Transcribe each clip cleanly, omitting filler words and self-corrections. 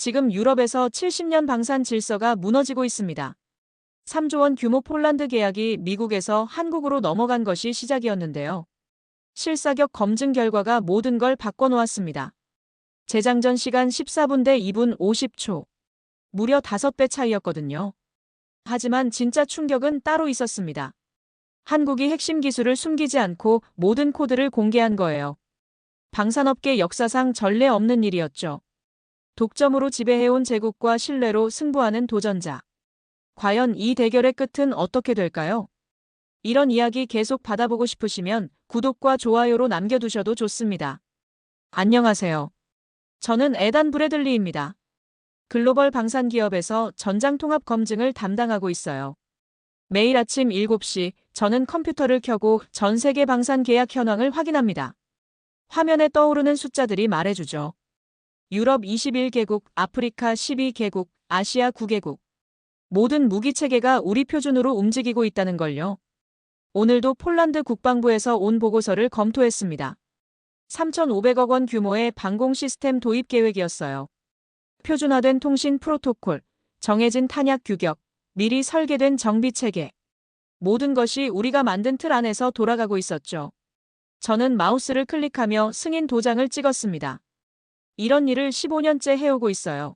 지금 유럽에서 70년 방산 질서가 무너지고 있습니다. 3조 원 규모 폴란드 계약이 미국에서 한국으로 넘어간 것이 시작이었는데요. 실사격 검증 결과가 모든 걸 바꿔놓았습니다. 재장전 시간 14분 대 2분 50초. 무려 5배 차이였거든요. 하지만 진짜 충격은 따로 있었습니다. 한국이 핵심 기술을 숨기지 않고 모든 코드를 공개한 거예요. 방산업계 역사상 전례 없는 일이었죠. 독점으로 지배해온 제국과 신뢰로 승부하는 도전자. 과연 이 대결의 끝은 어떻게 될까요? 이런 이야기 계속 받아보고 싶으시면 구독과 좋아요로 남겨두셔도 좋습니다. 안녕하세요. 저는 에단 브래들리입니다. 글로벌 방산 기업에서 전장 통합 검증을 담당하고 있어요. 매일 아침 7시 저는 컴퓨터를 켜고 전 세계 방산 계약 현황을 확인합니다. 화면에 떠오르는 숫자들이 말해주죠. 유럽 21개국, 아프리카 12개국, 아시아 9개국. 모든 무기 체계가 우리 표준으로 움직이고 있다는 걸요. 오늘도 폴란드 국방부에서 온 보고서를 검토했습니다. 3,500억 원 규모의 방공 시스템 도입 계획이었어요. 표준화된 통신 프로토콜, 정해진 탄약 규격, 미리 설계된 정비 체계. 모든 것이 우리가 만든 틀 안에서 돌아가고 있었죠. 저는 마우스를 클릭하며 승인 도장을 찍었습니다. 이런 일을 15년째 해오고 있어요.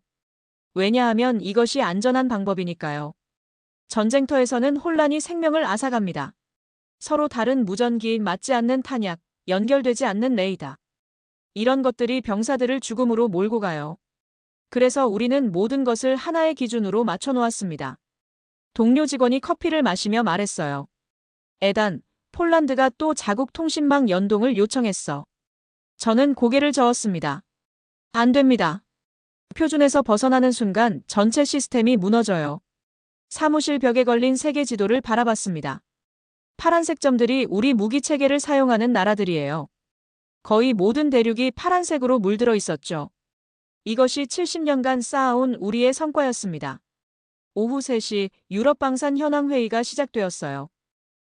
왜냐하면 이것이 안전한 방법이니까요. 전쟁터에서는 혼란이 생명을 앗아갑니다. 서로 다른 무전기, 맞지 않는 탄약, 연결되지 않는 레이더. 이런 것들이 병사들을 죽음으로 몰고 가요. 그래서 우리는 모든 것을 하나의 기준으로 맞춰놓았습니다. 동료 직원이 커피를 마시며 말했어요. 에단, 폴란드가 또 자국 통신망 연동을 요청했어. 저는 고개를 저었습니다. 안 됩니다. 표준에서 벗어나는 순간 전체 시스템이 무너져요. 사무실 벽에 걸린 세계 지도를 바라봤습니다. 파란색 점들이 우리 무기 체계를 사용하는 나라들이에요. 거의 모든 대륙이 파란색으로 물들어 있었죠. 이것이 70년간 쌓아온 우리의 성과였습니다. 오후 3시 유럽 방산 현황 회의가 시작되었어요.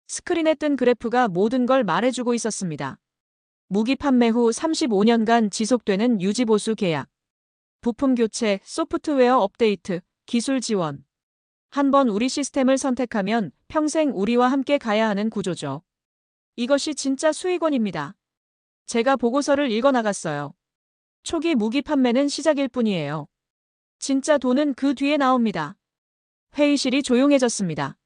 스크린에 뜬 그래프가 모든 걸 말해주고 있었습니다. 무기 판매 후 35년간 지속되는 유지보수 계약. 부품 교체, 소프트웨어 업데이트, 기술 지원. 한번 우리 시스템을 선택하면 평생 우리와 함께 가야 하는 구조죠. 이것이 진짜 수익원입니다. 제가 보고서를 읽어나갔어요. 초기 무기 판매는 시작일 뿐이에요. 진짜 돈은 그 뒤에 나옵니다. 회의실이 조용해졌습니다.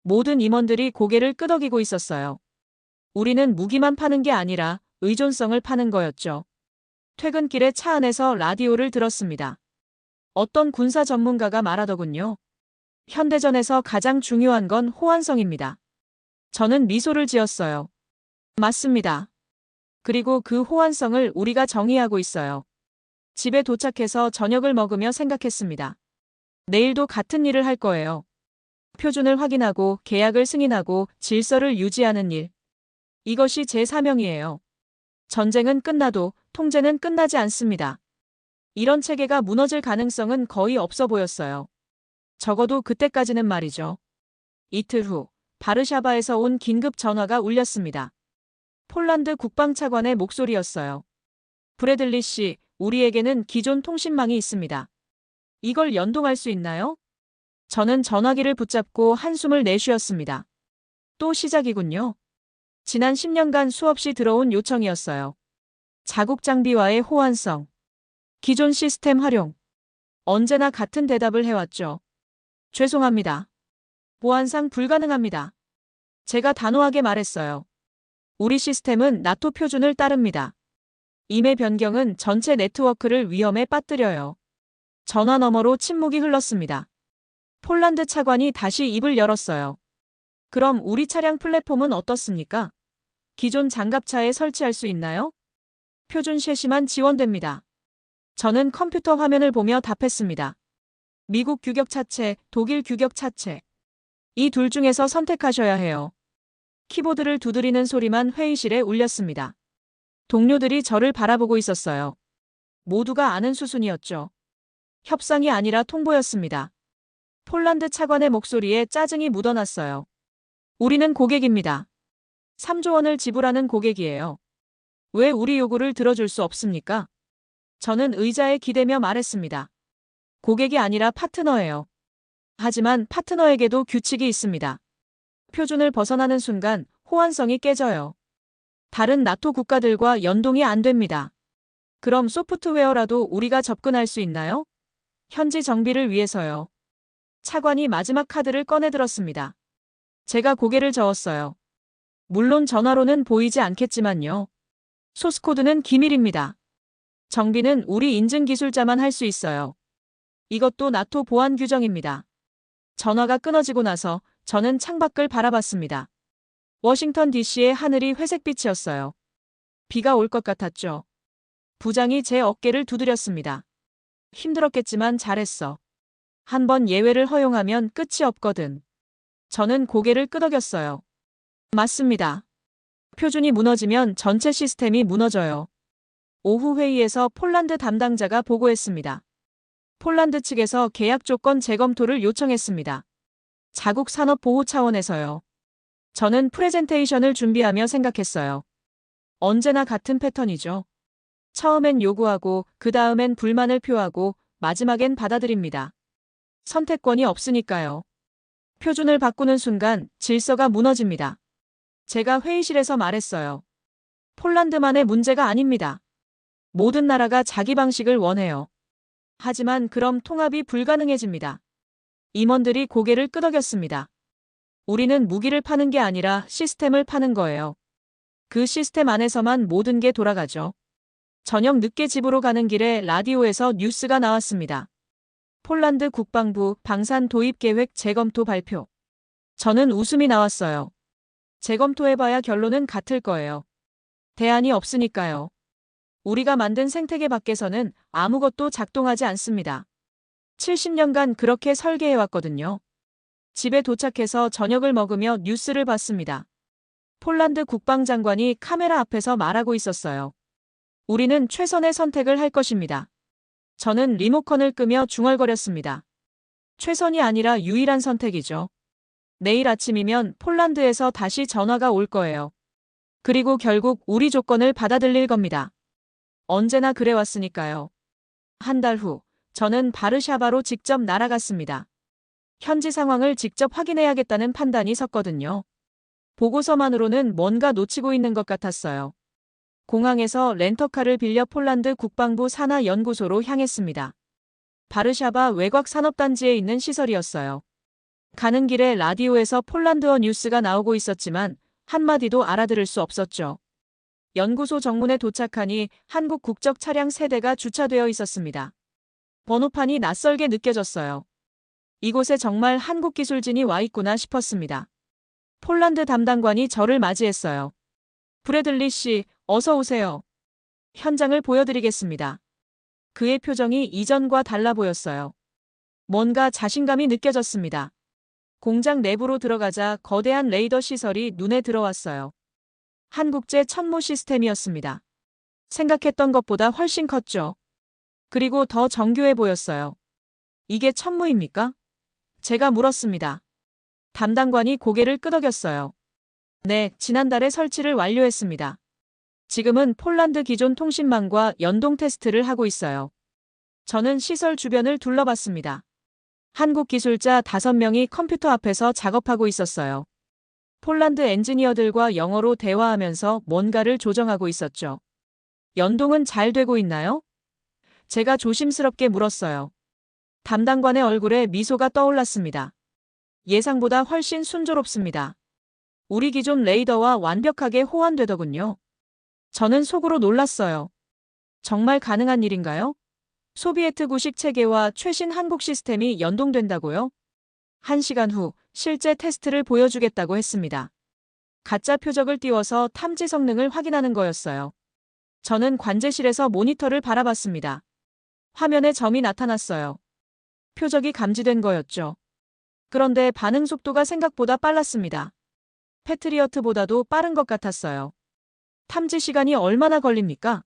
모든 임원들이 고개를 끄덕이고 있었어요. 우리는 무기만 파는 게 아니라 의존성을 파는 거였죠. 퇴근길에 차 안에서 라디오를 들었습니다. 어떤 군사 전문가가 말하더군요. 현대전에서 가장 중요한 건 호환성입니다. 저는 미소를 지었어요. 맞습니다. 그리고 그 호환성을 우리가 정의하고 있어요. 집에 도착해서 저녁을 먹으며 생각했습니다. 내일도 같은 일을 할 거예요. 표준을 확인하고 계약을 승인하고 질서를 유지하는 일. 이것이 제 사명이에요. 전쟁은 끝나도 통제는 끝나지 않습니다. 이런 체계가 무너질 가능성은 거의 없어 보였어요. 적어도 그때까지는 말이죠. 이틀 후 바르샤바에서 온 긴급 전화가 울렸습니다. 폴란드 국방차관의 목소리였어요. 브래들리 씨, 우리에게는 기존 통신망이 있습니다. 이걸 연동할 수 있나요? 저는 전화기를 붙잡고 한숨을 내쉬었습니다. 또 시작이군요. 지난 10년간 수없이 들어온 요청이었어요. 자국 장비와의 호환성. 기존 시스템 활용. 언제나 같은 대답을 해왔죠. 죄송합니다. 보안상 불가능합니다. 제가 단호하게 말했어요. 우리 시스템은 나토 표준을 따릅니다. 임의 변경은 전체 네트워크를 위험에 빠뜨려요. 전화 너머로 침묵이 흘렀습니다. 폴란드 차관이 다시 입을 열었어요. 그럼 우리 차량 플랫폼은 어떻습니까? 기존 장갑차에 설치할 수 있나요? 표준 셰시만 지원됩니다. 저는 컴퓨터 화면을 보며 답했습니다. 미국 규격 차체, 독일 규격 차체. 이 둘 중에서 선택하셔야 해요. 키보드를 두드리는 소리만 회의실에 울렸습니다. 동료들이 저를 바라보고 있었어요. 모두가 아는 수순이었죠. 협상이 아니라 통보였습니다. 폴란드 차관의 목소리에 짜증이 묻어났어요. 우리는 고객입니다. 3조 원을 지불하는 고객이에요. 왜 우리 요구를 들어줄 수 없습니까? 저는 의자에 기대며 말했습니다. 고객이 아니라 파트너예요. 하지만 파트너에게도 규칙이 있습니다. 표준을 벗어나는 순간 호환성이 깨져요. 다른 나토 국가들과 연동이 안 됩니다. 그럼 소프트웨어라도 우리가 접근할 수 있나요? 현지 정비를 위해서요. 차관이 마지막 카드를 꺼내들었습니다. 제가 고개를 저었어요. 물론 전화로는 보이지 않겠지만요. 소스코드는 기밀입니다. 정비는 우리 인증 기술자만 할 수 있어요. 이것도 나토 보안 규정입니다. 전화가 끊어지고 나서 저는 창밖을 바라봤습니다. 워싱턴 DC의 하늘이 회색빛이었어요. 비가 올 것 같았죠. 부장이 제 어깨를 두드렸습니다. 힘들었겠지만 잘했어. 한 번 예외를 허용하면 끝이 없거든. 저는 고개를 끄덕였어요. 맞습니다. 표준이 무너지면 전체 시스템이 무너져요. 오후 회의에서 폴란드 담당자가 보고했습니다. 폴란드 측에서 계약 조건 재검토를 요청했습니다. 자국 산업 보호 차원에서요. 저는 프레젠테이션을 준비하며 생각했어요. 언제나 같은 패턴이죠. 처음엔 요구하고 그 다음엔 불만을 표하고 마지막엔 받아들입니다. 선택권이 없으니까요. 표준을 바꾸는 순간 질서가 무너집니다. 제가 회의실에서 말했어요. 폴란드만의 문제가 아닙니다. 모든 나라가 자기 방식을 원해요. 하지만 그럼 통합이 불가능해집니다. 임원들이 고개를 끄덕였습니다. 우리는 무기를 파는 게 아니라 시스템을 파는 거예요. 그 시스템 안에서만 모든 게 돌아가죠. 저녁 늦게 집으로 가는 길에 라디오에서 뉴스가 나왔습니다. 폴란드 국방부 방산 도입 계획 재검토 발표. 저는 웃음이 나왔어요. 재검토해봐야 결론은 같을 거예요. 대안이 없으니까요. 우리가 만든 생태계 밖에서는 아무것도 작동하지 않습니다. 70년간 그렇게 설계해왔거든요. 집에 도착해서 저녁을 먹으며 뉴스를 봤습니다. 폴란드 국방장관이 카메라 앞에서 말하고 있었어요. 우리는 최선의 선택을 할 것입니다. 저는 리모컨을 끄며 중얼거렸습니다. 최선이 아니라 유일한 선택이죠. 내일 아침이면 폴란드에서 다시 전화가 올 거예요. 그리고 결국 우리 조건을 받아들일 겁니다. 언제나 그래왔으니까요. 한 달 후, 저는 바르샤바로 직접 날아갔습니다. 현지 상황을 직접 확인해야겠다는 판단이 섰거든요. 보고서만으로는 뭔가 놓치고 있는 것 같았어요. 공항에서 렌터카를 빌려 폴란드 국방부 산하 연구소로 향했습니다. 바르샤바 외곽 산업단지에 있는 시설이었어요. 가는 길에 라디오에서 폴란드어 뉴스가 나오고 있었지만 한마디도 알아들을 수 없었죠. 연구소 정문에 도착하니 한국 국적 차량 3대가 주차되어 있었습니다. 번호판이 낯설게 느껴졌어요. 이곳에 정말 한국 기술진이 와 있구나 싶었습니다. 폴란드 담당관이 저를 맞이했어요. 브래들리 씨, 어서 오세요. 현장을 보여드리겠습니다. 그의 표정이 이전과 달라 보였어요. 뭔가 자신감이 느껴졌습니다. 공장 내부로 들어가자 거대한 레이더 시설이 눈에 들어왔어요. 한국제 천무 시스템이었습니다. 생각했던 것보다 훨씬 컸죠. 그리고 더 정교해 보였어요. 이게 천무입니까? 제가 물었습니다. 담당관이 고개를 끄덕였어요. 네, 지난달에 설치를 완료했습니다. 지금은 폴란드 기존 통신망과 연동 테스트를 하고 있어요. 저는 시설 주변을 둘러봤습니다. 한국 기술자 5명이 컴퓨터 앞에서 작업하고 있었어요. 폴란드 엔지니어들과 영어로 대화하면서 뭔가를 조정하고 있었죠. 연동은 잘 되고 있나요? 제가 조심스럽게 물었어요. 담당관의 얼굴에 미소가 떠올랐습니다. 예상보다 훨씬 순조롭습니다. 우리 기존 레이더와 완벽하게 호환되더군요. 저는 속으로 놀랐어요. 정말 가능한 일인가요? 소비에트구식 체계와 최신 한국 시스템이 연동된다고요? 1시간 후 실제 테스트를 보여주겠다고 했습니다. 가짜 표적을 띄워서 탐지 성능을 확인하는 거였어요. 저는 관제실에서 모니터를 바라봤습니다. 화면에 점이 나타났어요. 표적이 감지된 거였죠. 그런데 반응 속도가 생각보다 빨랐습니다. 패트리어트보다도 빠른 것 같았어요. 탐지 시간이 얼마나 걸립니까?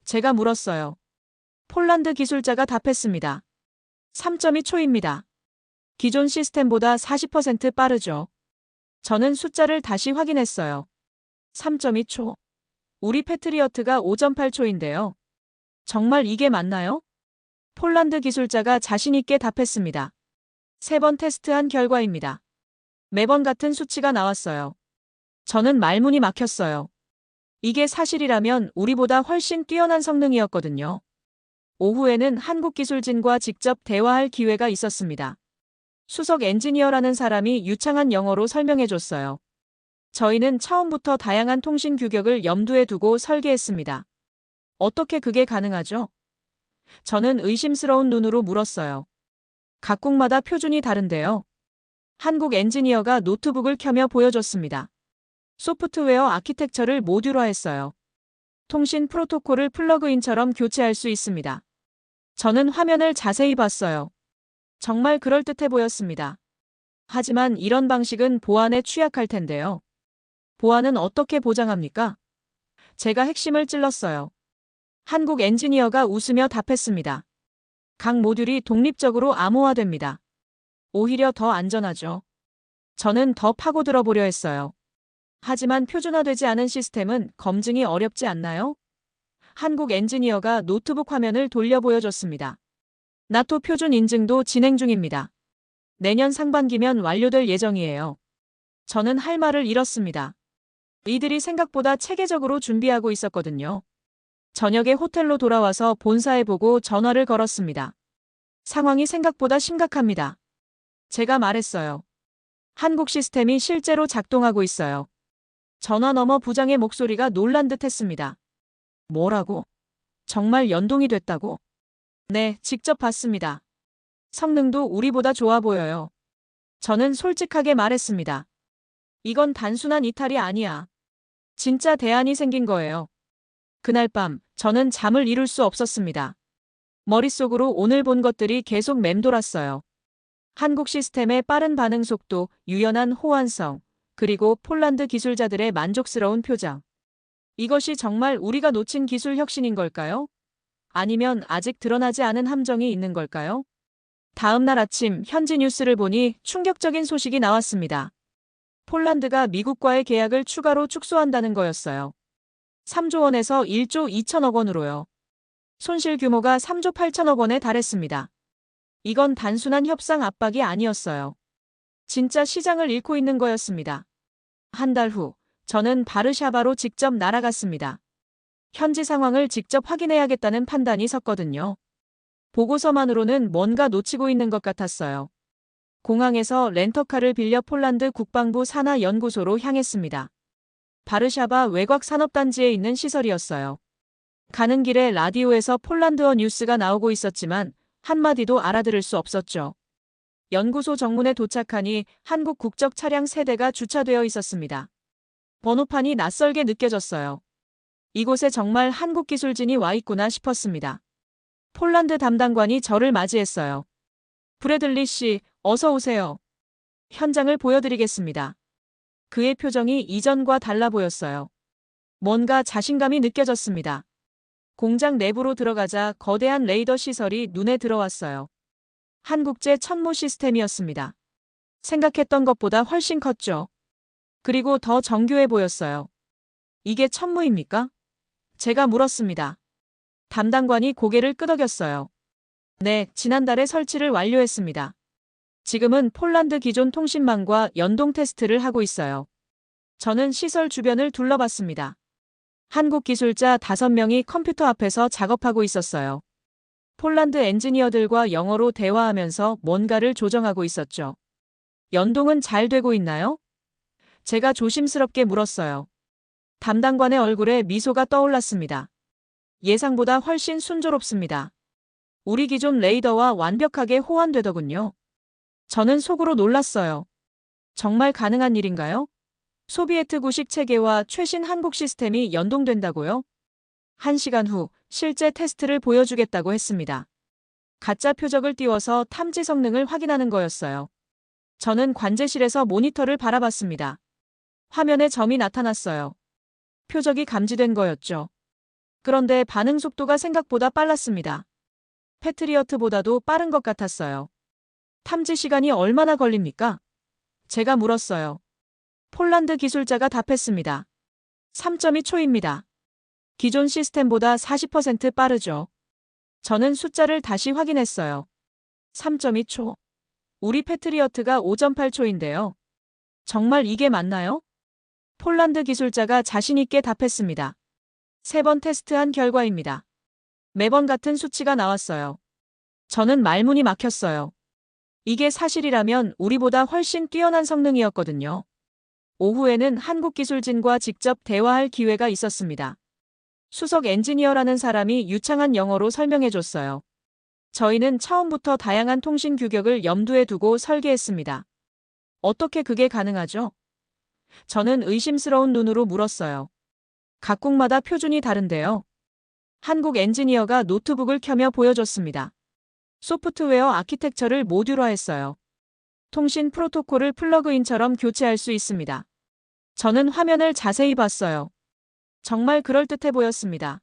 제가 물었어요. 폴란드 기술자가 답했습니다. 3.2초입니다. 기존 시스템보다 40% 빠르죠. 저는 숫자를 다시 확인했어요. 3.2초. 우리 패트리어트가 5.8초인데요. 정말 이게 맞나요? 폴란드 기술자가 자신있게 답했습니다. 3번 테스트한 결과입니다. 매번 같은 수치가 나왔어요. 저는 말문이 막혔어요. 이게 사실이라면 우리보다 훨씬 뛰어난 성능이었거든요. 오후에는 한국기술진과 직접 대화할 기회가 있었습니다. 수석 엔지니어라는 사람이 유창한 영어로 설명해줬어요. 저희는 처음부터 다양한 통신 규격을 염두에 두고 설계했습니다. 어떻게 그게 가능하죠? 저는 의심스러운 눈으로 물었어요. 각국마다 표준이 다른데요. 한국 엔지니어가 노트북을 켜며 보여줬습니다. 소프트웨어 아키텍처를 모듈화했어요. 통신 프로토콜을 플러그인처럼 교체할 수 있습니다. 저는 화면을 자세히 봤어요. 정말 그럴듯해 보였습니다. 하지만 이런 방식은 보안에 취약할 텐데요. 보안은 어떻게 보장합니까? 제가 핵심을 찔렀어요. 한국 엔지니어가 웃으며 답했습니다. 각 모듈이 독립적으로 암호화됩니다. 오히려 더 안전하죠. 저는 더 파고들어 보려 했어요. 하지만 표준화되지 않은 시스템은 검증이 어렵지 않나요? 한국 엔지니어가 노트북 화면을 돌려 보여줬습니다. 나토 표준 인증도 진행 중입니다. 내년 상반기면 완료될 예정이에요. 저는 할 말을 잃었습니다. 이들이 생각보다 체계적으로 준비하고 있었거든요. 저녁에 호텔로 돌아와서 본사에 보고 전화를 걸었습니다. 상황이 생각보다 심각합니다. 제가 말했어요. 한국 시스템이 실제로 작동하고 있어요. 전화 너머 부장의 목소리가 놀란 듯 했습니다. 뭐라고? 정말 연동이 됐다고? 네, 직접 봤습니다. 성능도 우리보다 좋아 보여요. 저는 솔직하게 말했습니다. 이건 단순한 이탈이 아니야. 진짜 대안이 생긴 거예요. 그날 밤, 저는 잠을 이룰 수 없었습니다. 머릿속으로 오늘 본 것들이 계속 맴돌았어요. 한국 시스템의 빠른 반응 속도, 유연한 호환성, 그리고 폴란드 기술자들의 만족스러운 표정. 이것이 정말 우리가 놓친 기술 혁신인 걸까요? 아니면 아직 드러나지 않은 함정이 있는 걸까요? 다음 날 아침 현지 뉴스를 보니 충격적인 소식이 나왔습니다. 폴란드가 미국과의 계약을 추가로 축소한다는 거였어요. 3조 원에서 1조 2천억 원으로요. 손실 규모가 3조 8천억 원에 달했습니다. 이건 단순한 협상 압박이 아니었어요. 진짜 시장을 잃고 있는 거였습니다. 한 달 후, 저는 바르샤바로 직접 날아갔습니다. 현지 상황을 직접 확인해야겠다는 판단이 섰거든요. 보고서만으로는 뭔가 놓치고 있는 것 같았어요. 공항에서 렌터카를 빌려 폴란드 국방부 산하 연구소로 향했습니다. 바르샤바 외곽 산업단지에 있는 시설이었어요. 가는 길에 라디오에서 폴란드어 뉴스가 나오고 있었지만 한마디도 알아들을 수 없었죠. 연구소 정문에 도착하니 한국 국적 차량 3대가 주차되어 있었습니다. 번호판이 낯설게 느껴졌어요. 이곳에 정말 한국 기술진이 와 있구나 싶었습니다. 폴란드 담당관이 저를 맞이했어요. 브래들리 씨, 어서 오세요. 현장을 보여드리겠습니다. 그의 표정이 이전과 달라 보였어요. 뭔가 자신감이 느껴졌습니다. 공장 내부로 들어가자 거대한 레이더 시설이 눈에 들어왔어요. 한국제 천무 시스템이었습니다. 생각했던 것보다 훨씬 컸죠. 그리고 더 정교해 보였어요. 이게 천무입니까? 제가 물었습니다. 담당관이 고개를 끄덕였어요. 네, 지난달에 설치를 완료했습니다. 지금은 폴란드 기존 통신망과 연동 테스트를 하고 있어요. 저는 시설 주변을 둘러봤습니다. 한국 기술자 5명이 컴퓨터 앞에서 작업하고 있었어요. 폴란드 엔지니어들과 영어로 대화하면서 뭔가를 조정하고 있었죠. 연동은 잘 되고 있나요? 제가 조심스럽게 물었어요. 담당관의 얼굴에 미소가 떠올랐습니다. 예상보다 훨씬 순조롭습니다. 우리 기존 레이더와 완벽하게 호환되더군요. 저는 속으로 놀랐어요. 정말 가능한 일인가요? 소비에트구식 체계와 최신 한국 시스템이 연동된다고요? 1시간 후 실제 테스트를 보여주겠다고 했습니다. 가짜 표적을 띄워서 탐지 성능을 확인하는 거였어요. 저는 관제실에서 모니터를 바라봤습니다. 화면에 점이 나타났어요. 표적이 감지된 거였죠. 그런데 반응 속도가 생각보다 빨랐습니다. 패트리어트보다도 빠른 것 같았어요. 탐지 시간이 얼마나 걸립니까? 제가 물었어요. 폴란드 기술자가 답했습니다. 3.2초입니다. 기존 시스템보다 40% 빠르죠. 저는 숫자를 다시 확인했어요. 3.2초. 우리 패트리어트가 5.8초인데요. 정말 이게 맞나요? 폴란드 기술자가 자신있게 답했습니다. 3번 테스트한 결과입니다. 매번 같은 수치가 나왔어요. 저는 말문이 막혔어요. 이게 사실이라면 우리보다 훨씬 뛰어난 성능이었거든요. 오후에는 한국기술진과 직접 대화할 기회가 있었습니다. 수석 엔지니어라는 사람이 유창한 영어로 설명해줬어요. 저희는 처음부터 다양한 통신 규격을 염두에 두고 설계했습니다. 어떻게 그게 가능하죠? 저는 의심스러운 눈으로 물었어요. 각국마다 표준이 다른데요. 한국 엔지니어가 노트북을 켜며 보여줬습니다. 소프트웨어 아키텍처를 모듈화했어요. 통신 프로토콜을 플러그인처럼 교체할 수 있습니다. 저는 화면을 자세히 봤어요. 정말 그럴듯해 보였습니다.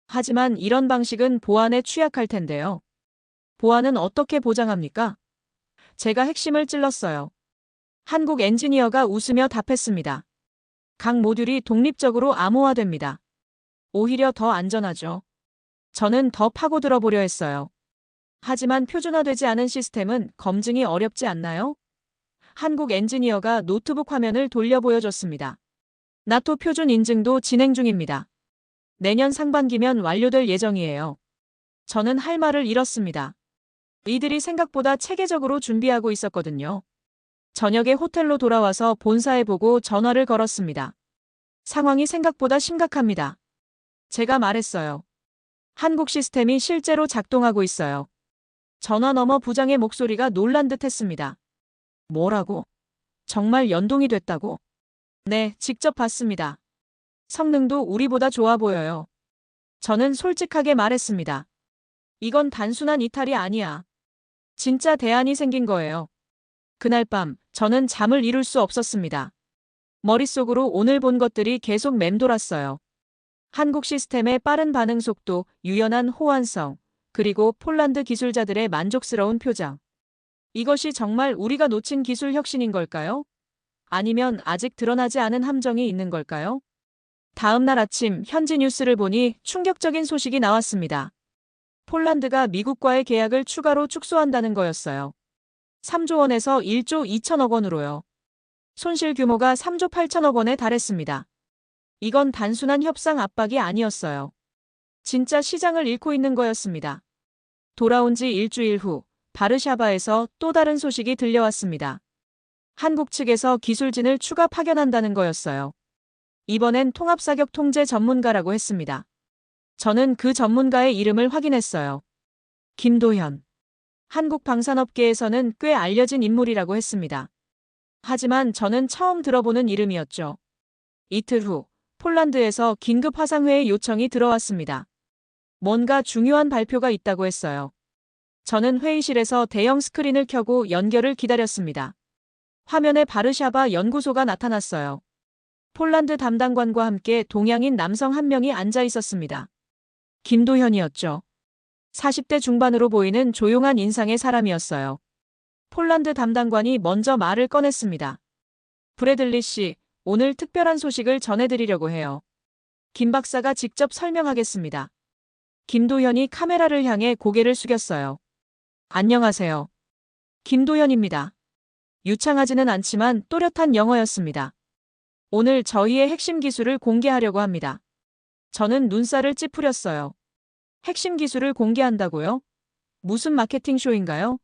하지만 이런 방식은 보안에 취약할 텐데요. 보안은 어떻게 보장합니까? 제가 핵심을 찔렀어요. 한국 엔지니어가 웃으며 답했습니다. 각 모듈이 독립적으로 암호화됩니다. 오히려 더 안전하죠. 저는 더 파고들어 보려 했어요. 하지만 표준화되지 않은 시스템은 검증이 어렵지 않나요? 한국 엔지니어가 노트북 화면을 돌려 보여줬습니다. 나토 표준 인증도 진행 중입니다. 내년 상반기면 완료될 예정이에요. 저는 할 말을 잃었습니다. 이들이 생각보다 체계적으로 준비하고 있었거든요. 저녁에 호텔로 돌아와서 본사에 보고 전화를 걸었습니다. 상황이 생각보다 심각합니다. 제가 말했어요. 한국 시스템이 실제로 작동하고 있어요. 전화 너머 부장의 목소리가 놀란 듯 했습니다. 뭐라고? 정말 연동이 됐다고? 네, 직접 봤습니다. 성능도 우리보다 좋아 보여요. 저는 솔직하게 말했습니다. 이건 단순한 이탈이 아니야. 진짜 대안이 생긴 거예요. 그날 밤, 저는 잠을 이룰 수 없었습니다. 머릿속으로 오늘 본 것들이 계속 맴돌았어요. 한국 시스템의 빠른 반응 속도, 유연한 호환성, 그리고 폴란드 기술자들의 만족스러운 표정. 이것이 정말 우리가 놓친 기술 혁신인 걸까요? 아니면 아직 드러나지 않은 함정이 있는 걸까요? 다음 날 아침 현지 뉴스를 보니 충격적인 소식이 나왔습니다. 폴란드가 미국과의 계약을 추가로 축소한다는 거였어요. 3조 원에서 1조 2천억 원으로요. 손실 규모가 3조 8천억 원에 달했습니다. 이건 단순한 협상 압박이 아니었어요. 진짜 시장을 잃고 있는 거였습니다. 돌아온 지 일주일 후 바르샤바에서 또 다른 소식이 들려왔습니다. 한국 측에서 기술진을 추가 파견한다는 거였어요. 이번엔 통합사격 통제 전문가라고 했습니다. 저는 그 전문가의 이름을 확인했어요. 김도현. 한국 방산업계에서는 꽤 알려진 인물이라고 했습니다. 하지만 저는 처음 들어보는 이름이었죠. 이틀 후 폴란드에서 긴급 화상회의 요청이 들어왔습니다. 뭔가 중요한 발표가 있다고 했어요. 저는 회의실에서 대형 스크린을 켜고 연결을 기다렸습니다. 화면에 바르샤바 연구소가 나타났어요. 폴란드 담당관과 함께 동양인 남성 한 명이 앉아 있었습니다. 김도현이었죠. 40대 중반으로 보이는 조용한 인상의 사람이었어요. 폴란드 담당관이 먼저 말을 꺼냈습니다. 브래들리 씨, 오늘 특별한 소식을 전해드리려고 해요. 김 박사가 직접 설명하겠습니다. 김도현이 카메라를 향해 고개를 숙였어요. 안녕하세요. 김도현입니다. 유창하지는 않지만 또렷한 영어였습니다. 오늘 저희의 핵심 기술을 공개하려고 합니다. 저는 눈살을 찌푸렸어요. 핵심 기술을 공개한다고요? 무슨 마케팅 쇼인가요?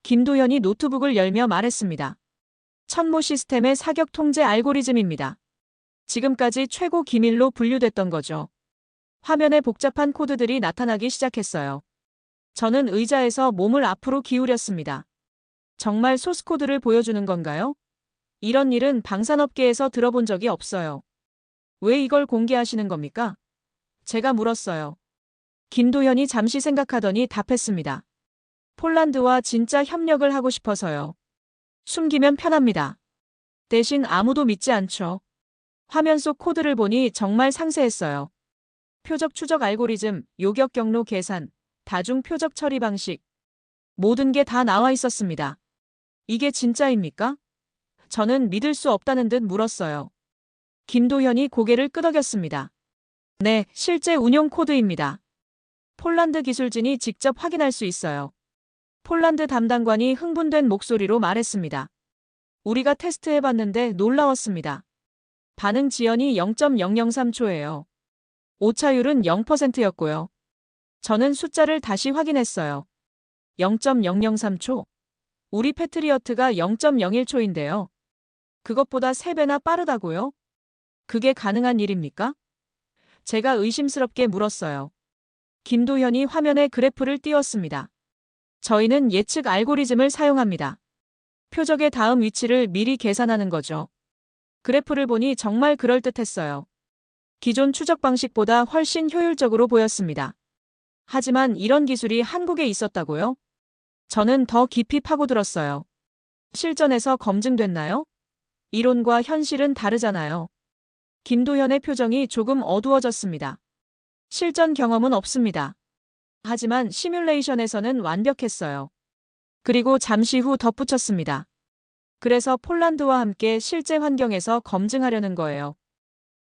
김도현이 노트북을 열며 말했습니다. 천모 시스템의 사격 통제 알고리즘입니다. 지금까지 최고 기밀로 분류됐던 거죠. 화면에 복잡한 코드들이 나타나기 시작했어요. 저는 의자에서 몸을 앞으로 기울였습니다. 정말 소스코드를 보여주는 건가요? 이런 일은 방산업계에서 들어본 적이 없어요. 왜 이걸 공개하시는 겁니까? 제가 물었어요. 김도현이 잠시 생각하더니 답했습니다. 폴란드와 진짜 협력을 하고 싶어서요. 숨기면 편합니다. 대신 아무도 믿지 않죠. 화면 속 코드를 보니 정말 상세했어요. 표적 추적 알고리즘, 요격 경로 계산, 다중 표적 처리 방식. 모든 게 다 나와 있었습니다. 이게 진짜입니까? 저는 믿을 수 없다는 듯 물었어요. 김도현이 고개를 끄덕였습니다. 네, 실제 운용 코드입니다. 폴란드 기술진이 직접 확인할 수 있어요. 폴란드 담당관이 흥분된 목소리로 말했습니다. 우리가 테스트해봤는데 놀라웠습니다. 반응 지연이 0.003초예요. 오차율은 0%였고요. 저는 숫자를 다시 확인했어요. 0.003초. 우리 패트리어트가 0.01초인데요. 그것보다 3배나 빠르다고요? 그게 가능한 일입니까? 제가 의심스럽게 물었어요. 김도현이 화면에 그래프를 띄웠습니다. 저희는 예측 알고리즘을 사용합니다. 표적의 다음 위치를 미리 계산하는 거죠. 그래프를 보니 정말 그럴듯했어요. 기존 추적 방식보다 훨씬 효율적으로 보였습니다. 하지만 이런 기술이 한국에 있었다고요? 저는 더 깊이 파고들었어요. 실전에서 검증됐나요? 이론과 현실은 다르잖아요. 김도현의 표정이 조금 어두워졌습니다. 실전 경험은 없습니다. 하지만 시뮬레이션에서는 완벽했어요. 그리고 잠시 후 덧붙였습니다. 그래서 폴란드와 함께 실제 환경에서 검증하려는 거예요.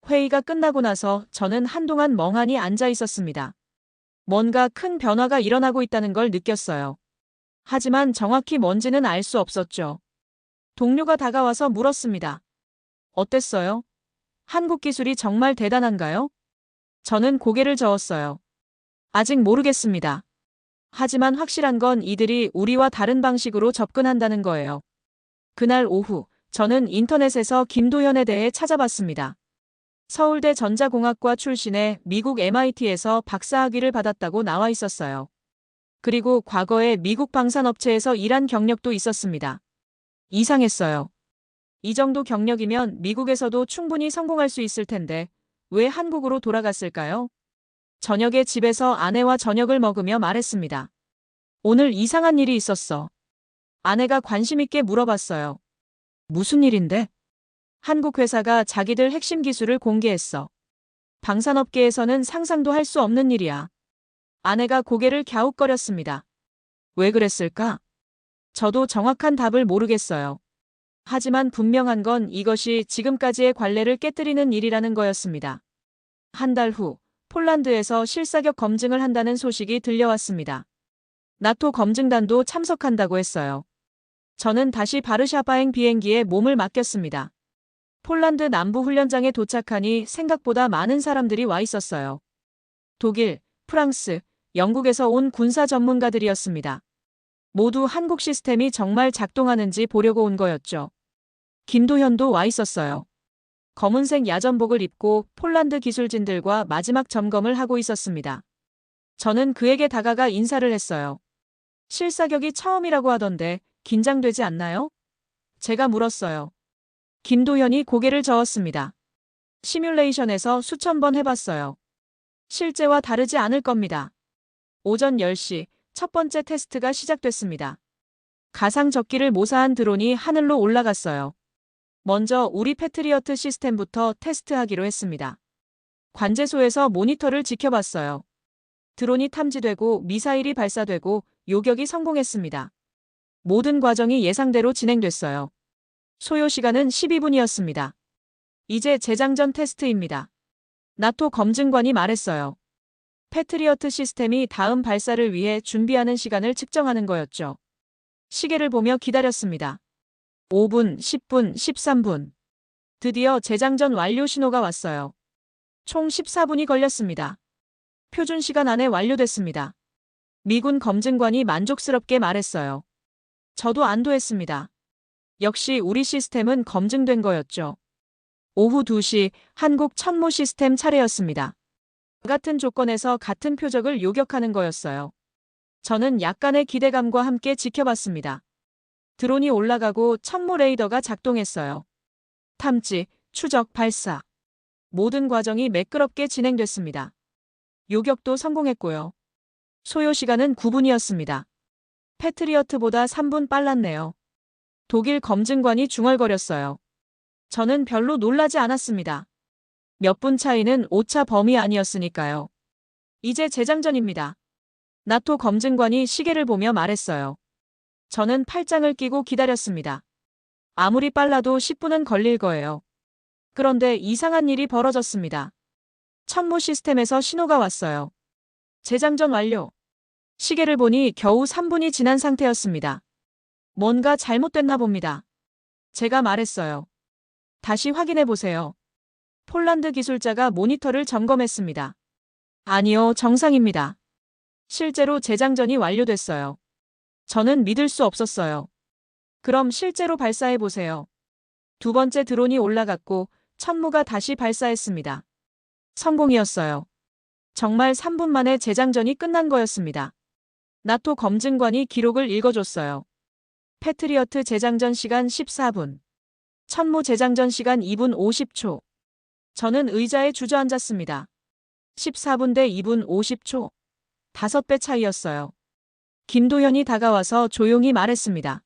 회의가 끝나고 나서 저는 한동안 멍하니 앉아 있었습니다. 뭔가 큰 변화가 일어나고 있다는 걸 느꼈어요. 하지만 정확히 뭔지는 알 수 없었죠. 동료가 다가와서 물었습니다. 어땠어요? 한국 기술이 정말 대단한가요? 저는 고개를 저었어요. 아직 모르겠습니다. 하지만 확실한 건 이들이 우리와 다른 방식으로 접근한다는 거예요. 그날 오후, 저는 인터넷에서 김도현에 대해 찾아봤습니다. 서울대 전자공학과 출신의 미국 MIT에서 박사학위를 받았다고 나와 있었어요. 그리고 과거에 미국 방산업체에서 일한 경력도 있었습니다. 이상했어요. 이 정도 경력이면 미국에서도 충분히 성공할 수 있을 텐데 왜 한국으로 돌아갔을까요? 저녁에 집에서 아내와 저녁을 먹으며 말했습니다. 오늘 이상한 일이 있었어. 아내가 관심 있게 물어봤어요. 무슨 일인데? 한국 회사가 자기들 핵심 기술을 공개했어. 방산업계에서는 상상도 할 수 없는 일이야. 아내가 고개를 갸웃거렸습니다. 왜 그랬을까? 저도 정확한 답을 모르겠어요. 하지만 분명한 건 이것이 지금까지의 관례를 깨뜨리는 일이라는 거였습니다. 한 달 후, 폴란드에서 실사격 검증을 한다는 소식이 들려왔습니다. 나토 검증단도 참석한다고 했어요. 저는 다시 바르샤바행 비행기에 몸을 맡겼습니다. 폴란드 남부 훈련장에 도착하니 생각보다 많은 사람들이 와 있었어요. 독일, 프랑스, 영국에서 온 군사 전문가들이었습니다. 모두 한국 시스템이 정말 작동하는지 보려고 온 거였죠. 김도현도 와 있었어요. 검은색 야전복을 입고 폴란드 기술진들과 마지막 점검을 하고 있었습니다. 저는 그에게 다가가 인사를 했어요. 실사격이 처음이라고 하던데 긴장되지 않나요? 제가 물었어요. 김도현이 고개를 저었습니다. 시뮬레이션에서 수천 번 해봤어요. 실제와 다르지 않을 겁니다. 오전 10시 첫 번째 테스트가 시작됐습니다. 가상 적기를 모사한 드론이 하늘로 올라갔어요. 먼저 우리 패트리어트 시스템부터 테스트하기로 했습니다. 관제소에서 모니터를 지켜봤어요. 드론이 탐지되고 미사일이 발사되고 요격이 성공했습니다. 모든 과정이 예상대로 진행됐어요. 소요 시간은 12분이었습니다. 이제 재장전 테스트입니다. 나토 검증관이 말했어요. 패트리어트 시스템이 다음 발사를 위해 준비하는 시간을 측정하는 거였죠. 시계를 보며 기다렸습니다. 5분, 10분, 13분. 드디어 재장전 완료 신호가 왔어요. 총 14분이 걸렸습니다. 표준 시간 안에 완료됐습니다. 미군 검증관이 만족스럽게 말했어요. 저도 안도했습니다. 역시 우리 시스템은 검증된 거였죠. 오후 2시 한국 천모 시스템 차례였습니다. 같은 조건에서 같은 표적을 요격하는 거였어요. 저는 약간의 기대감과 함께 지켜봤습니다. 드론이 올라가고 천모 레이더가 작동했어요. 탐지, 추적, 발사. 모든 과정이 매끄럽게 진행됐습니다. 요격도 성공했고요. 소요 시간은 9분이었습니다. 패트리어트보다 3분 빨랐네요. 독일 검증관이 중얼거렸어요. 저는 별로 놀라지 않았습니다. 몇 분 차이는 오차 범위 아니었으니까요. 이제 재장전입니다. 나토 검증관이 시계를 보며 말했어요. 저는 팔짱을 끼고 기다렸습니다. 아무리 빨라도 10분은 걸릴 거예요. 그런데 이상한 일이 벌어졌습니다. 천모 시스템에서 신호가 왔어요. 재장전 완료. 시계를 보니 겨우 3분이 지난 상태였습니다. 뭔가 잘못됐나 봅니다. 제가 말했어요. 다시 확인해 보세요. 폴란드 기술자가 모니터를 점검했습니다. 아니요, 정상입니다. 실제로 재장전이 완료됐어요. 저는 믿을 수 없었어요. 그럼 실제로 발사해 보세요. 두 번째 드론이 올라갔고 천무가 다시 발사했습니다. 성공이었어요. 정말 3분 만에 재장전이 끝난 거였습니다. 나토 검증관이 기록을 읽어줬어요. 패트리어트 재장전 시간 14분. 천무 재장전 시간 2분 50초. 저는 의자에 주저앉았습니다. 14분 대 2분 50초. 5배 차이였어요. 김도현이 다가와서 조용히 말했습니다.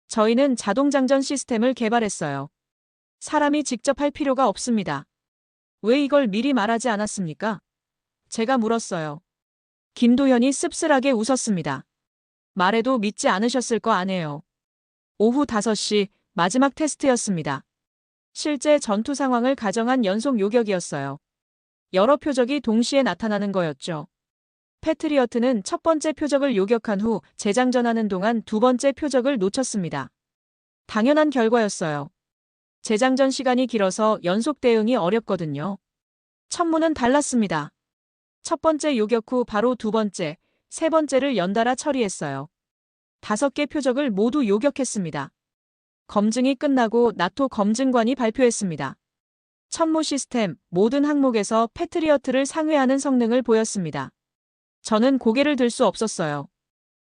저희는 자동장전 시스템을 개발했어요. 사람이 직접 할 필요가 없습니다. 왜 이걸 미리 말하지 않았습니까? 제가 물었어요. 김도현이 씁쓸하게 웃었습니다. 말해도 믿지 않으셨을 거 아니에요. 오후 5시 마지막 테스트였습니다. 실제 전투 상황을 가정한 연속 요격이었어요. 여러 표적이 동시에 나타나는 거였죠. 패트리어트는 첫 번째 표적을 요격한 후 재장전하는 동안 두 번째 표적을 놓쳤습니다. 당연한 결과였어요. 재장전 시간이 길어서 연속 대응이 어렵거든요. 천무는 달랐습니다. 첫 번째 요격 후 바로 두 번째, 세 번째를 연달아 처리했어요. 5개 표적을 모두 요격했습니다. 검증이 끝나고 나토 검증관이 발표했습니다. 천무 시스템 모든 항목에서 패트리어트를 상회하는 성능을 보였습니다. 저는 고개를 들 수 없었어요.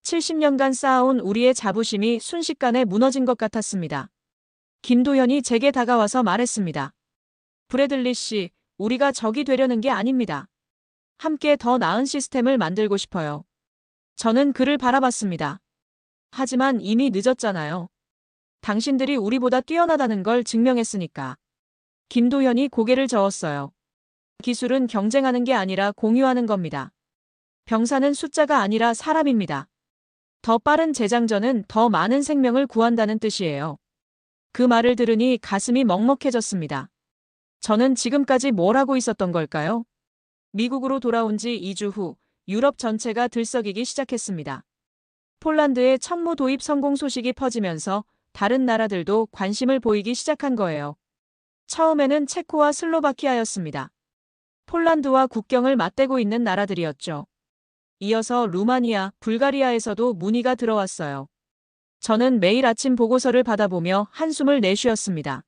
70년간 쌓아온 우리의 자부심이 순식간에 무너진 것 같았습니다. 김도현이 제게 다가와서 말했습니다. 브래들리 씨, 우리가 적이 되려는 게 아닙니다. 함께 더 나은 시스템을 만들고 싶어요. 저는 그를 바라봤습니다. 하지만 이미 늦었잖아요. 당신들이 우리보다 뛰어나다는 걸 증명했으니까. 김도현이 고개를 저었어요. 기술은 경쟁하는 게 아니라 공유하는 겁니다. 병사는 숫자가 아니라 사람입니다. 더 빠른 재장전은 더 많은 생명을 구한다는 뜻이에요. 그 말을 들으니 가슴이 먹먹해졌습니다. 저는 지금까지 뭘 하고 있었던 걸까요? 미국으로 돌아온 지 2주 후 유럽 전체가 들썩이기 시작했습니다. 폴란드의 천무 도입 성공 소식이 퍼지면서 다른 나라들도 관심을 보이기 시작한 거예요. 처음에는 체코와 슬로바키아였습니다. 폴란드와 국경을 맞대고 있는 나라들이었죠. 이어서 루마니아, 불가리아에서도 문의가 들어왔어요. 저는 매일 아침 보고서를 받아보며 한숨을 내쉬었습니다.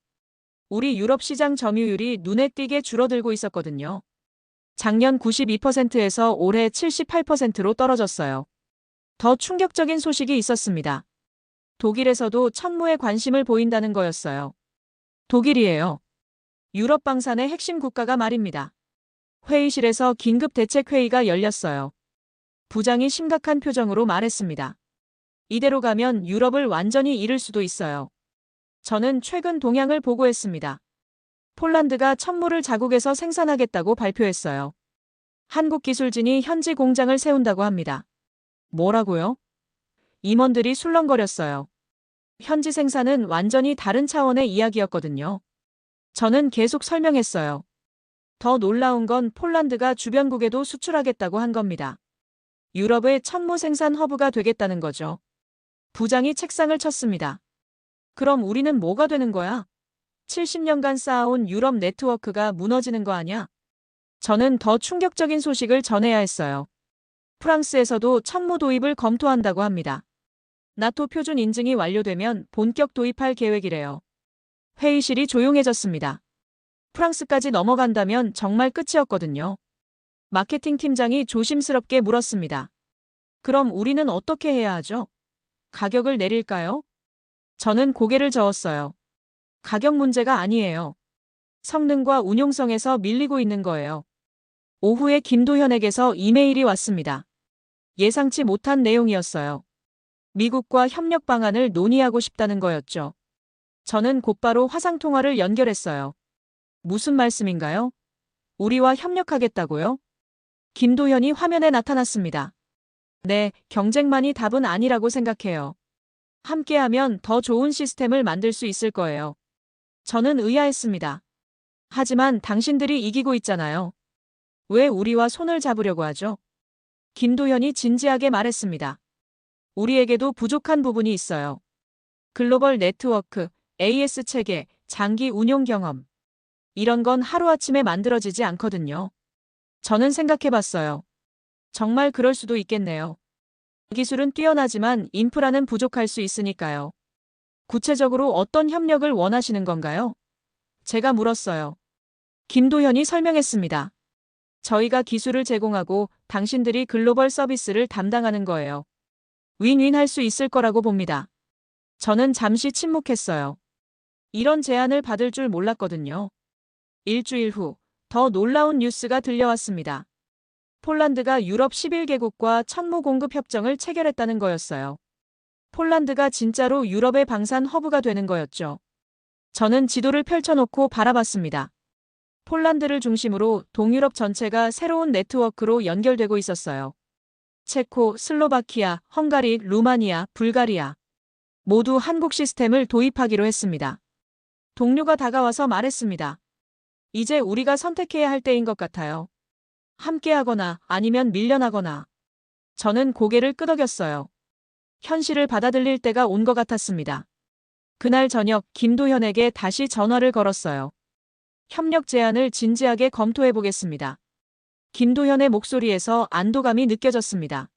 우리 유럽 시장 점유율이 눈에 띄게 줄어들고 있었거든요. 작년 92%에서 올해 78%로 떨어졌어요. 더 충격적인 소식이 있었습니다. 독일에서도 천무에 관심을 보인다는 거였어요. 독일이에요. 유럽 방산의 핵심 국가가 말입니다. 회의실에서 긴급 대책회의가 열렸어요. 부장이 심각한 표정으로 말했습니다. 이대로 가면 유럽을 완전히 잃을 수도 있어요. 저는 최근 동향을 보고했습니다. 폴란드가 천무를 자국에서 생산하겠다고 발표했어요. 한국 기술진이 현지 공장을 세운다고 합니다. 뭐라고요? 임원들이 술렁거렸어요. 현지 생산은 완전히 다른 차원의 이야기였거든요. 저는 계속 설명했어요. 더 놀라운 건 폴란드가 주변국에도 수출하겠다고 한 겁니다. 유럽의 천무 생산 허브가 되겠다는 거죠. 부장이 책상을 쳤습니다. 그럼 우리는 뭐가 되는 거야? 70년간 쌓아온 유럽 네트워크가 무너지는 거 아냐? 저는 더 충격적인 소식을 전해야 했어요. 프랑스에서도 천무 도입을 검토한다고 합니다. 나토 표준 인증이 완료되면 본격 도입할 계획이래요. 회의실이 조용해졌습니다. 프랑스까지 넘어간다면 정말 끝이었거든요. 마케팅 팀장이 조심스럽게 물었습니다. 그럼 우리는 어떻게 해야 하죠? 가격을 내릴까요? 저는 고개를 저었어요. 가격 문제가 아니에요. 성능과 운용성에서 밀리고 있는 거예요. 오후에 김도현에게서 이메일이 왔습니다. 예상치 못한 내용이었어요. 미국과 협력 방안을 논의하고 싶다는 거였죠. 저는 곧바로 화상통화를 연결했어요. 무슨 말씀인가요? 우리와 협력하겠다고요? 김도현이 화면에 나타났습니다. 네, 경쟁만이 답은 아니라고 생각해요. 함께하면 더 좋은 시스템을 만들 수 있을 거예요. 저는 의아했습니다. 하지만 당신들이 이기고 있잖아요. 왜 우리와 손을 잡으려고 하죠? 김도현이 진지하게 말했습니다. 우리에게도 부족한 부분이 있어요. 글로벌 네트워크, AS 체계, 장기 운용 경험. 이런 건 하루아침에 만들어지지 않거든요. 저는 생각해봤어요. 정말 그럴 수도 있겠네요. 기술은 뛰어나지만 인프라는 부족할 수 있으니까요. 구체적으로 어떤 협력을 원하시는 건가요? 제가 물었어요. 김도현이 설명했습니다. 저희가 기술을 제공하고 당신들이 글로벌 서비스를 담당하는 거예요. 윈윈 할 수 있을 거라고 봅니다. 저는 잠시 침묵했어요. 이런 제안을 받을 줄 몰랐거든요. 일주일 후, 더 놀라운 뉴스가 들려왔습니다. 폴란드가 유럽 11개국과 천무 공급 협정을 체결했다는 거였어요. 폴란드가 진짜로 유럽의 방산 허브가 되는 거였죠. 저는 지도를 펼쳐놓고 바라봤습니다. 폴란드를 중심으로 동유럽 전체가 새로운 네트워크로 연결되고 있었어요. 체코, 슬로바키아, 헝가리, 루마니아, 불가리아. 모두 한국 시스템을 도입하기로 했습니다. 동료가 다가와서 말했습니다. 이제 우리가 선택해야 할 때인 것 같아요. 함께하거나 아니면 밀려나거나. 저는 고개를 끄덕였어요. 현실을 받아들일 때가 온 것 같았습니다. 그날 저녁 김도현에게 다시 전화를 걸었어요. 협력 제안을 진지하게 검토해 보겠습니다. 김도현의 목소리에서 안도감이 느껴졌습니다.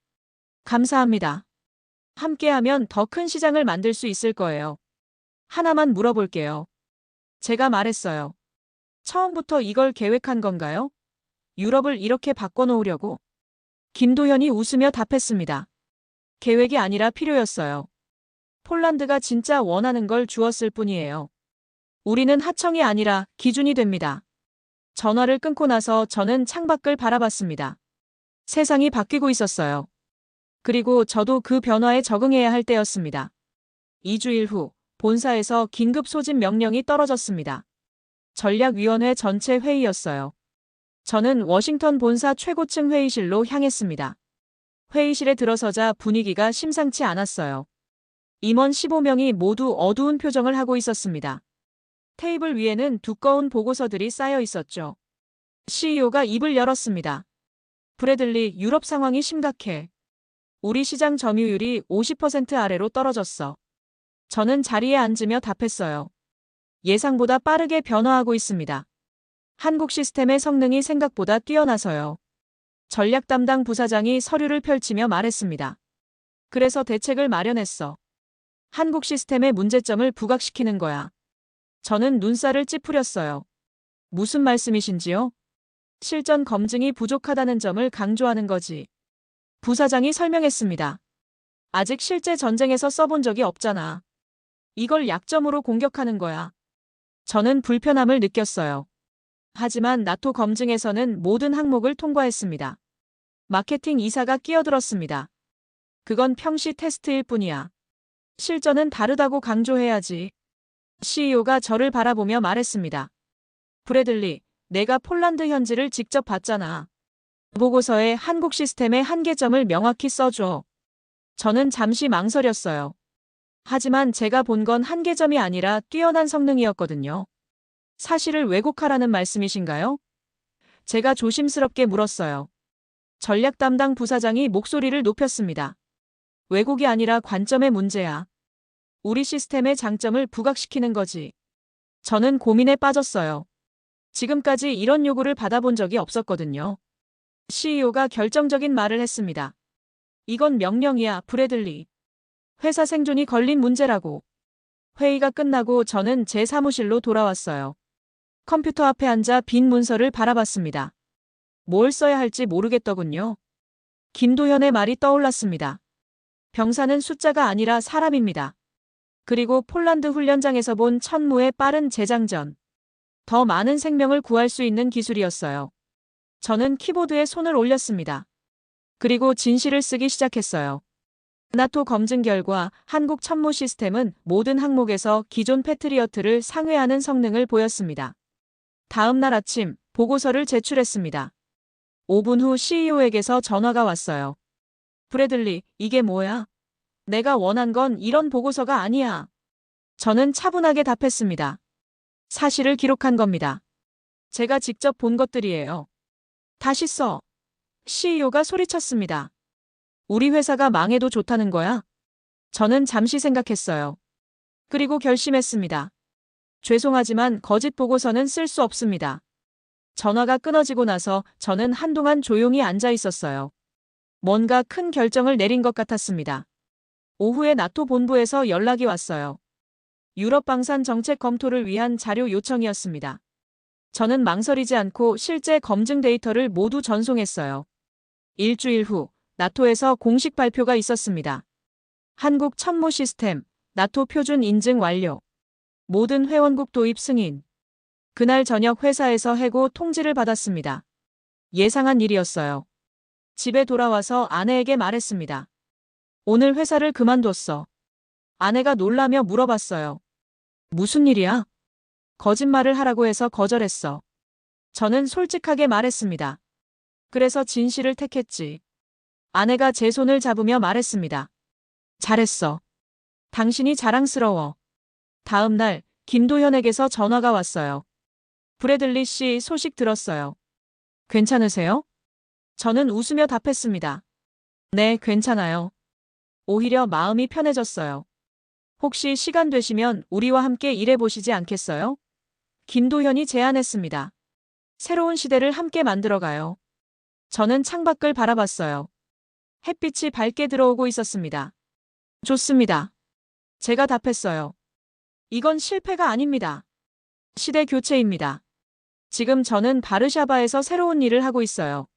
감사합니다. 함께하면 더 큰 시장을 만들 수 있을 거예요. 하나만 물어볼게요. 제가 말했어요. 처음부터 이걸 계획한 건가요? 유럽을 이렇게 바꿔놓으려고? 김도현이 웃으며 답했습니다. 계획이 아니라 필요였어요. 폴란드가 진짜 원하는 걸 주었을 뿐이에요. 우리는 하청이 아니라 기준이 됩니다. 전화를 끊고 나서 저는 창밖을 바라봤습니다. 세상이 바뀌고 있었어요. 그리고 저도 그 변화에 적응해야 할 때였습니다. 2주일 후 본사에서 긴급 소집 명령이 떨어졌습니다. 전략위원회 전체 회의였어요. 저는 워싱턴 본사 최고층 회의실로 향했습니다. 회의실에 들어서자 분위기가 심상치 않았어요. 임원 15명이 모두 어두운 표정을 하고 있었습니다. 테이블 위에는 두꺼운 보고서들이 쌓여 있었죠. CEO가 입을 열었습니다. 브래들리, 유럽 상황이 심각해. 우리 시장 점유율이 50% 아래로 떨어졌어. 저는 자리에 앉으며 답했어요. 예상보다 빠르게 변화하고 있습니다. 한국 시스템의 성능이 생각보다 뛰어나서요. 전략 담당 부사장이 서류를 펼치며 말했습니다. 그래서 대책을 마련했어. 한국 시스템의 문제점을 부각시키는 거야. 저는 눈살을 찌푸렸어요. 무슨 말씀이신지요? 실전 검증이 부족하다는 점을 강조하는 거지. 부사장이 설명했습니다. 아직 실제 전쟁에서 써본 적이 없잖아. 이걸 약점으로 공격하는 거야. 저는 불편함을 느꼈어요. 하지만 나토 검증에서는 모든 항목을 통과했습니다. 마케팅 이사가 끼어들었습니다. 그건 평시 테스트일 뿐이야. 실전은 다르다고 강조해야지. CEO가 저를 바라보며 말했습니다. 브래들리, 내가 폴란드 현지를 직접 봤잖아. 보고서에 한국 시스템의 한계점을 명확히 써줘. 저는 잠시 망설였어요. 하지만 제가 본 건 한계점이 아니라 뛰어난 성능이었거든요. 사실을 왜곡하라는 말씀이신가요? 제가 조심스럽게 물었어요. 전략 담당 부사장이 목소리를 높였습니다. 왜곡이 아니라 관점의 문제야. 우리 시스템의 장점을 부각시키는 거지. 저는 고민에 빠졌어요. 지금까지 이런 요구를 받아본 적이 없었거든요. CEO가 결정적인 말을 했습니다. 이건 명령이야, 브래들리. 회사 생존이 걸린 문제라고. 회의가 끝나고 저는 제 사무실로 돌아왔어요. 컴퓨터 앞에 앉아 빈 문서를 바라봤습니다. 뭘 써야 할지 모르겠더군요. 김도현의 말이 떠올랐습니다. 병사는 숫자가 아니라 사람입니다. 그리고 폴란드 훈련장에서 본 천무의 빠른 재장전. 더 많은 생명을 구할 수 있는 기술이었어요. 저는 키보드에 손을 올렸습니다. 그리고 진실을 쓰기 시작했어요. 나토 검증 결과 한국 천무 시스템은 모든 항목에서 기존 패트리어트를 상회하는 성능을 보였습니다. 다음 날 아침 보고서를 제출했습니다. 5분 후 CEO에게서 전화가 왔어요. 브래들리, 이게 뭐야? 내가 원한 건 이런 보고서가 아니야. 저는 차분하게 답했습니다. 사실을 기록한 겁니다. 제가 직접 본 것들이에요. 다시 써. CEO가 소리쳤습니다. 우리 회사가 망해도 좋다는 거야? 저는 잠시 생각했어요. 그리고 결심했습니다. 죄송하지만 거짓 보고서는 쓸 수 없습니다. 전화가 끊어지고 나서 저는 한동안 조용히 앉아 있었어요. 뭔가 큰 결정을 내린 것 같았습니다. 오후에 나토 본부에서 연락이 왔어요. 유럽 방산 정책 검토를 위한 자료 요청이었습니다. 저는 망설이지 않고 실제 검증 데이터를 모두 전송했어요. 일주일 후 나토에서 공식 발표가 있었습니다. 한국 천무 시스템, 나토 표준 인증 완료. 모든 회원국 도입 승인. 그날 저녁 회사에서 해고 통지를 받았습니다. 예상한 일이었어요. 집에 돌아와서 아내에게 말했습니다. 오늘 회사를 그만뒀어. 아내가 놀라며 물어봤어요. 무슨 일이야? 거짓말을 하라고 해서 거절했어. 저는 솔직하게 말했습니다. 그래서 진실을 택했지. 아내가 제 손을 잡으며 말했습니다. 잘했어. 당신이 자랑스러워. 다음 날 김도현에게서 전화가 왔어요. 브래들리 씨 소식 들었어요. 괜찮으세요? 저는 웃으며 답했습니다. 네, 괜찮아요. 오히려 마음이 편해졌어요. 혹시 시간 되시면 우리와 함께 일해보시지 않겠어요? 김도현이 제안했습니다. 새로운 시대를 함께 만들어가요. 저는 창밖을 바라봤어요. 햇빛이 밝게 들어오고 있었습니다. 좋습니다. 제가 답했어요. 이건 실패가 아닙니다. 시대 교체입니다. 지금 저는 바르샤바에서 새로운 일을 하고 있어요.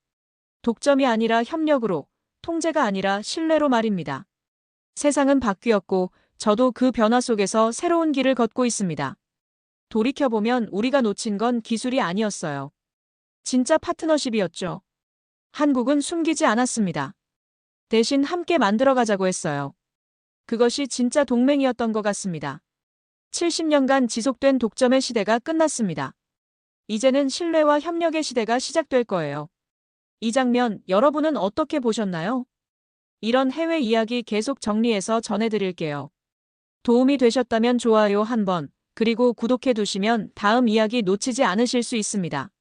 독점이 아니라 협력으로, 통제가 아니라 신뢰로 말입니다. 세상은 바뀌었고 저도 그 변화 속에서 새로운 길을 걷고 있습니다. 돌이켜보면 우리가 놓친 건 기술이 아니었어요. 진짜 파트너십이었죠. 한국은 숨기지 않았습니다. 대신 함께 만들어가자고 했어요. 그것이 진짜 동맹이었던 것 같습니다. 70년간 지속된 독점의 시대가 끝났습니다. 이제는 신뢰와 협력의 시대가 시작될 거예요. 이 장면 여러분은 어떻게 보셨나요? 이런 해외 이야기 계속 정리해서 전해드릴게요. 도움이 되셨다면 좋아요 한번, 그리고 구독해 두시면 다음 이야기 놓치지 않으실 수 있습니다.